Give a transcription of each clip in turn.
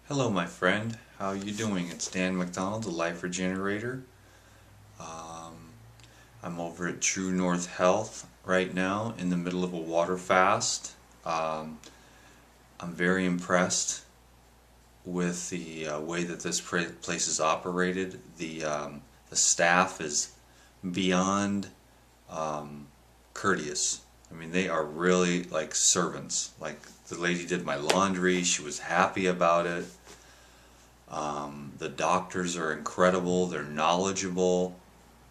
Hello my friend, how are you doing? It's Dan McDonald, the Life Regenerator. I'm over at True North Health right now in the middle of a water fast. I'm very impressed with the way that this place is operated. The staff is beyond courteous. I mean, they are really like servants. Like, the lady did my laundry, she was happy about it. The doctors are incredible, they're knowledgeable.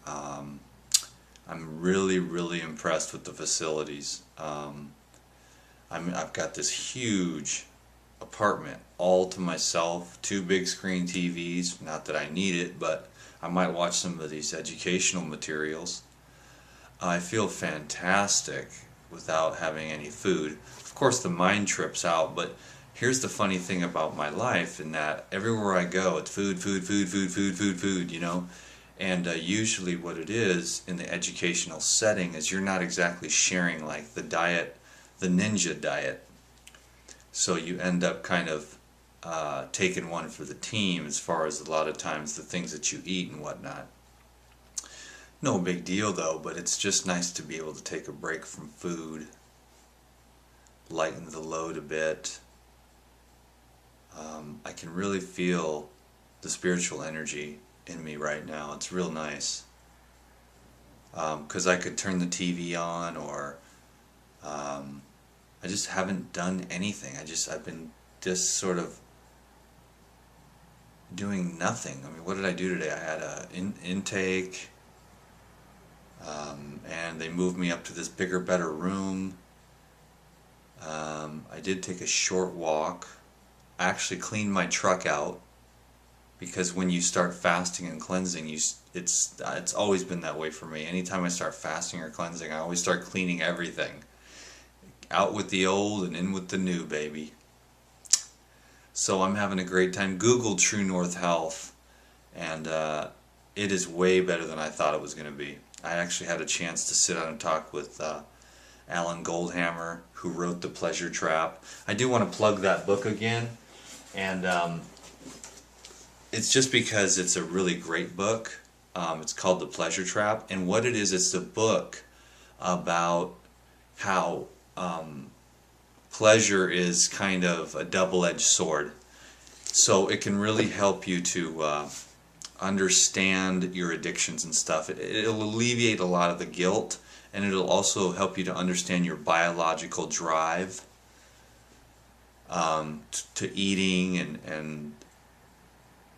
I'm really impressed with the facilities. I've got this huge apartment all to myself, 2 big screen TVs, not that I need it, but I might watch some of these educational materials. I feel fantastic without having any food. Of course the mind trips out, but here's the funny thing about my life, in that everywhere I go it's food, you know. And usually what it is in the educational setting is you're not exactly sharing like the diet, the ninja diet. So you end up kind of taking one for the team as far as a lot of times the things that you eat and whatnot. No big deal though, but it's just nice to be able to take a break from food, lighten the load a bit. I can really feel the spiritual energy in me right now. It's real nice. Because I could turn the TV on, or I just haven't done anything. I've been just sort of doing nothing. I mean, what did I do today? I had an intake, and they moved me up to this bigger, better room. I did take a short walk. I actually cleaned my truck out, because when you start fasting and cleansing, it's always been that way for me. Anytime I start fasting or cleansing, I always start cleaning everything. Out with the old and in with the new, baby. So I'm having a great time. Google True North Health, and it is way better than I thought it was going to be. I actually had a chance to sit down and talk with Alan Goldhammer, who wrote The Pleasure Trap. I do want to plug that book again, and it's just because it's a really great book. It's called The Pleasure Trap, and what it is, it's a book about how pleasure is kind of a double-edged sword. So it can really help you to understand your addictions and stuff. It'll alleviate a lot of the guilt, and it'll also help you to understand your biological drive to eating, and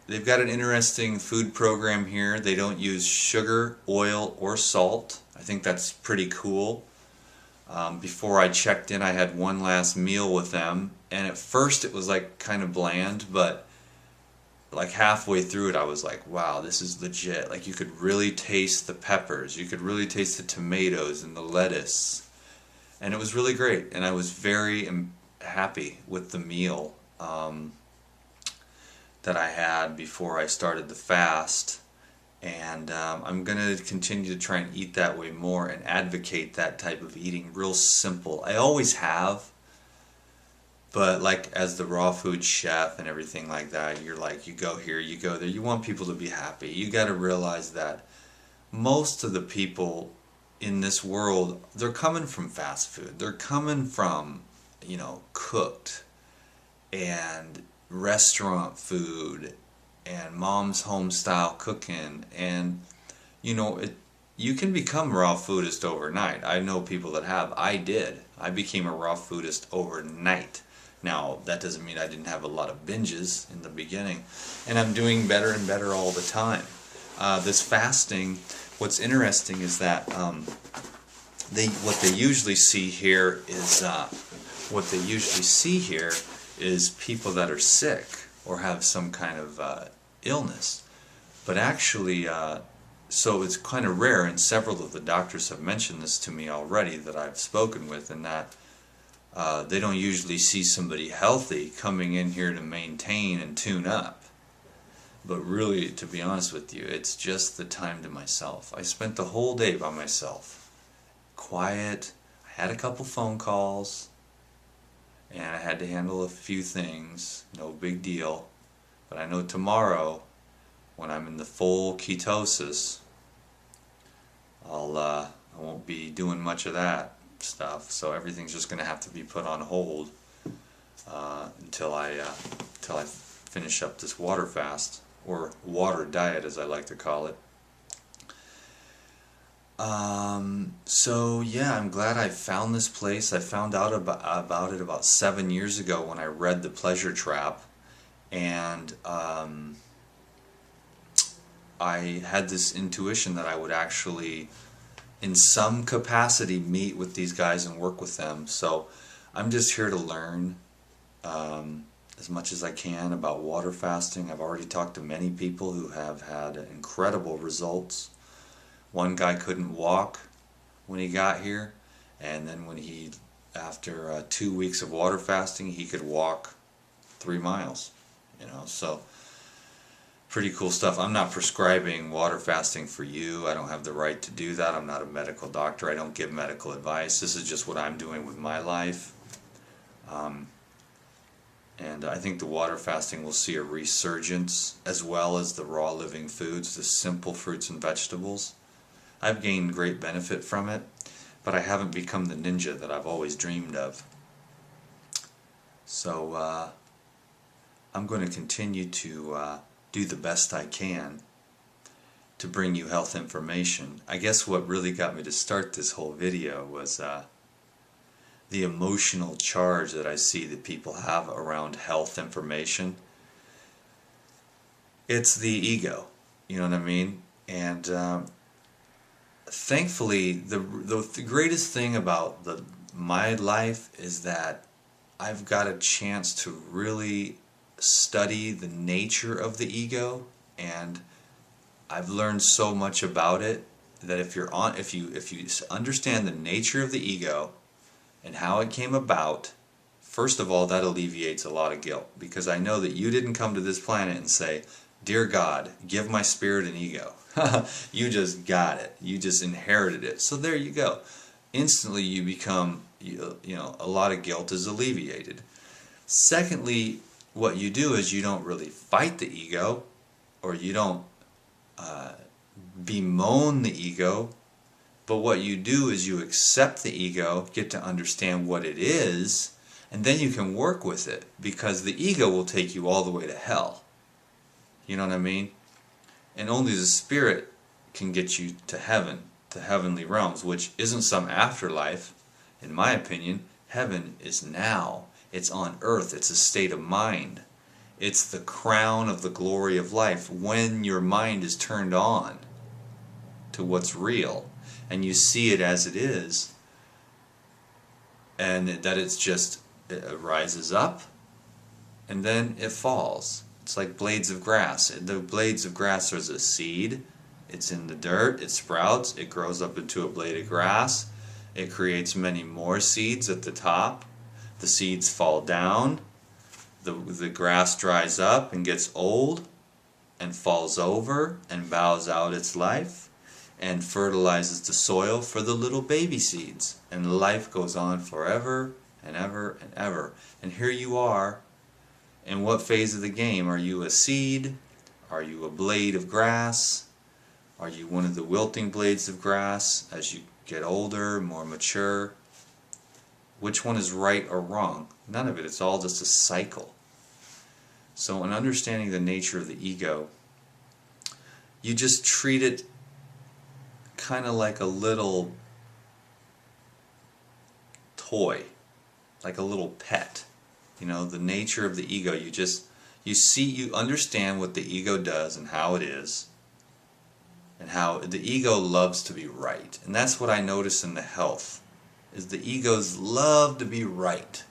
they've got an interesting food program here. They don't use sugar, oil, or salt. I think that's pretty cool. Before I checked in, I had one last meal with them, and at first it was like kind of bland, but like halfway through it I was like, wow, this is legit. Like, you could really taste the peppers, you could really taste the tomatoes and the lettuce, and it was really great, and I was very happy with the meal that I had before I started the fast. And I'm going to continue to try and eat that way more and advocate that type of eating. Real simple. I always have, but like as the raw food chef and everything like that, you're like, you go here, you go there, you want people to be happy. You got to realize that most of the people in this world, they're coming from fast food. They're coming from, you know, cooked and restaurant food and mom's home style cooking, and you know, you can become raw foodist overnight. I know people that have. I did. I became a raw foodist overnight. Now that doesn't mean I didn't have a lot of binges in the beginning, and I'm doing better and better all the time. This fasting, what's interesting is that what they usually see here is people that are sick or have some kind of illness. But actually, so it's kind of rare, and several of the doctors have mentioned this to me already that I've spoken with, and that they don't usually see somebody healthy coming in here to maintain and tune up. But really, to be honest with you, it's just the time to myself. I spent the whole day by myself. Quiet. I had a couple phone calls. and I had to handle a few things, no big deal. But I know tomorrow, when I'm in the full ketosis, I won't be doing much of that stuff. So everything's just going to have to be put on hold until I finish up this water fast, or water diet as I like to call it. So yeah, I'm glad I found this place. I found out about it about 7 years ago when I read The Pleasure Trap, and I had this intuition that I would actually, in some capacity, meet with these guys and work with them. So I'm just here to learn as much as I can about water fasting. I've already talked to many people who have had incredible results. One guy couldn't walk when he got here, and then after 2 weeks of water fasting, he could walk 3 miles. So pretty cool stuff. I'm not prescribing water fasting for you. I don't have the right to do that. I'm not a medical doctor. I don't give medical advice. This is just what I'm doing with my life. And I think the water fasting will see a resurgence, as well as the raw living foods, the simple fruits and vegetables. I've gained great benefit from it, but I haven't become the ninja that I've always dreamed of. So I'm going to continue to do the best I can to bring you health information. I guess what really got me to start this whole video was the emotional charge that I see that people have around health information. It's the ego, you know what I mean? And thankfully, the greatest thing about my life is that I've got a chance to really study the nature of the ego, and I've learned so much about it that if you understand the nature of the ego and how it came about, first of all, that alleviates a lot of guilt, because I know that you didn't come to this planet and say, "Dear God, give my spirit an ego." You just got it. You just inherited it. So there you go. Instantly you become, a lot of guilt is alleviated. Secondly, what you do is you don't really fight the ego, or you don't bemoan the ego, but what you do is you accept the ego, get to understand what it is, and then you can work with it, because the ego will take you all the way to hell. You know what I mean? And only the spirit can get you to heaven, to heavenly realms, which isn't some afterlife. In my opinion, heaven is now. It's on earth. It's a state of mind. It's the crown of the glory of life when your mind is turned on to what's real and you see it as it is, and that it rises up and then it falls. It's like blades of grass. The blades of grass is a seed. It's in the dirt. It sprouts. It grows up into a blade of grass. It creates many more seeds at the top. The seeds fall down. The grass dries up and gets old and falls over and bows out its life and fertilizes the soil for the little baby seeds. And life goes on forever and ever and ever. And here you are. In what phase of the game? Are you a seed? Are you a blade of grass? Are you one of the wilting blades of grass as you get older, more mature? Which one is right or wrong? None of it. It's all just a cycle. So in understanding the nature of the ego, you just treat it kind of like a little toy, like a little pet. The nature of the ego, you understand what the ego does and how it is, and how the ego loves to be right. And that's what I notice in the health, is the egos love to be right.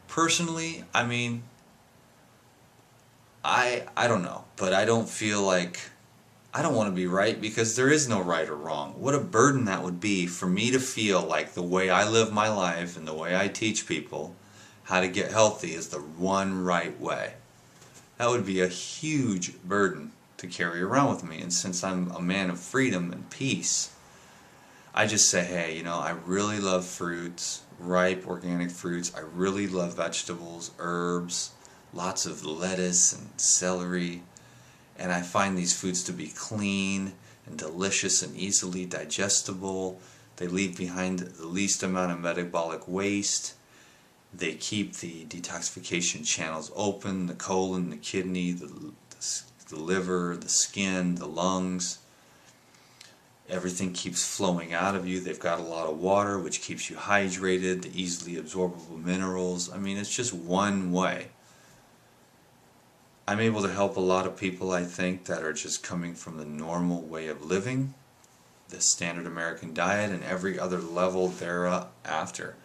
Personally, I mean, I don't know, but I don't feel like, I don't want to be right, because there is no right or wrong. What a burden that would be for me to feel like the way I live my life and the way I teach people how to get healthy is the one right way. That would be a huge burden to carry around with me. And since I'm a man of freedom and peace, I just say, hey, I really love fruits, ripe organic fruits. I really love vegetables, herbs, lots of lettuce and celery, and I find these foods to be clean and delicious and easily digestible. They leave behind the least amount of metabolic waste. They keep the detoxification channels open, the colon, the kidney, the liver, the skin, the lungs. Everything keeps flowing out of you. They've got a lot of water, which keeps you hydrated, the easily absorbable minerals. I mean, it's just one way. I'm able to help a lot of people, I think, that are just coming from the normal way of living, the standard American diet, and every other level thereafter.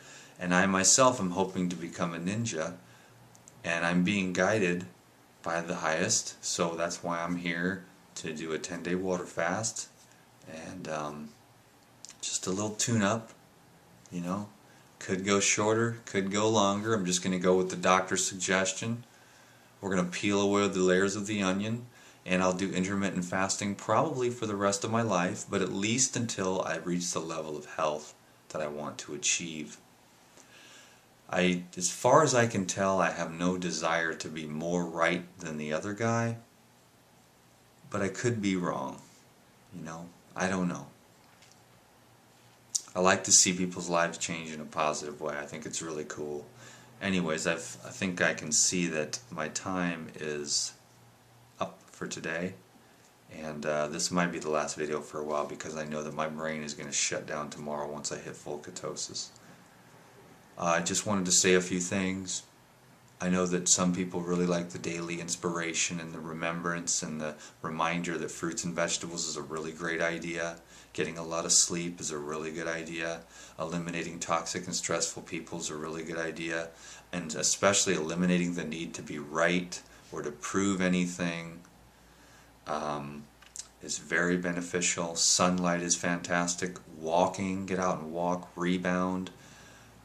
And I myself am hoping to become a ninja, and I'm being guided by the highest, so that's why I'm here to do a 10-day water fast, and just a little tune-up, you know. Could go shorter, could go longer. I'm just going to go with the doctor's suggestion. We're going to peel away the layers of the onion, and I'll do intermittent fasting probably for the rest of my life, but at least until I reach the level of health that I want to achieve. As far as I can tell, I have no desire to be more right than the other guy, but I could be wrong, you know. I don't know. I like to see people's lives change in a positive way. I think it's really cool. Anyways, I think I can see that my time is up for today, and this might be the last video for a while because I know that my brain is going to shut down tomorrow once I hit full ketosis. I just wanted to say a few things. I know that some people really like the daily inspiration and the remembrance and the reminder that fruits and vegetables is a really great idea. Getting a lot of sleep is a really good idea. Eliminating toxic and stressful people is a really good idea. And especially eliminating the need to be right or to prove anything is very beneficial. Sunlight is fantastic. Walking, get out and walk, rebound.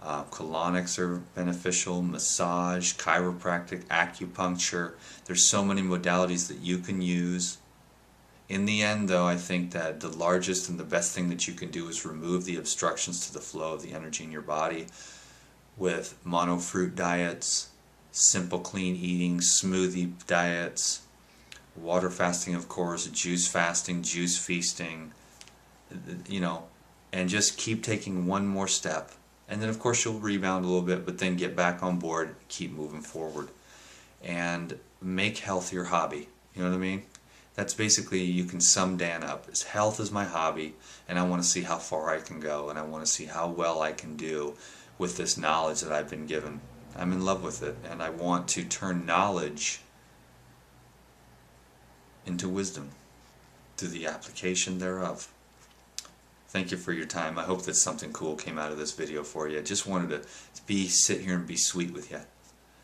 Colonics are beneficial, massage, chiropractic, acupuncture. There's so many modalities that you can use. In the end, though, I think that the largest and the best thing that you can do is remove the obstructions to the flow of the energy in your body with monofruit diets, simple clean eating, smoothie diets, water fasting, of course, juice fasting, juice feasting, you know, and just keep taking one more step. And then of course you'll rebound a little bit, but then get back on board, keep moving forward. And make health your hobby. You know what I mean? That's basically, you can sum Dan up. Health is my hobby, and I want to see how far I can go, and I want to see how well I can do with this knowledge that I've been given. I'm in love with it, and I want to turn knowledge into wisdom through the application thereof. Thank you for your time. I hope that something cool came out of this video for you. I just wanted to sit here and be sweet with you.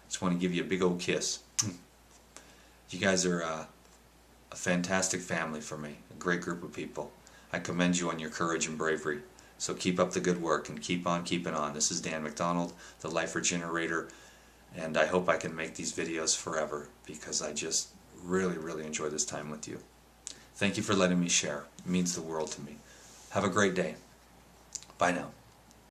Just want to give you a big old kiss. You guys are a fantastic family for me, a great group of people. I commend you on your courage and bravery. So keep up the good work and keep on keeping on. This is Dan McDonald, the Life Regenerator, and I hope I can make these videos forever because I just really, really enjoy this time with you. Thank you for letting me share. It means the world to me. Have a great day. Bye now.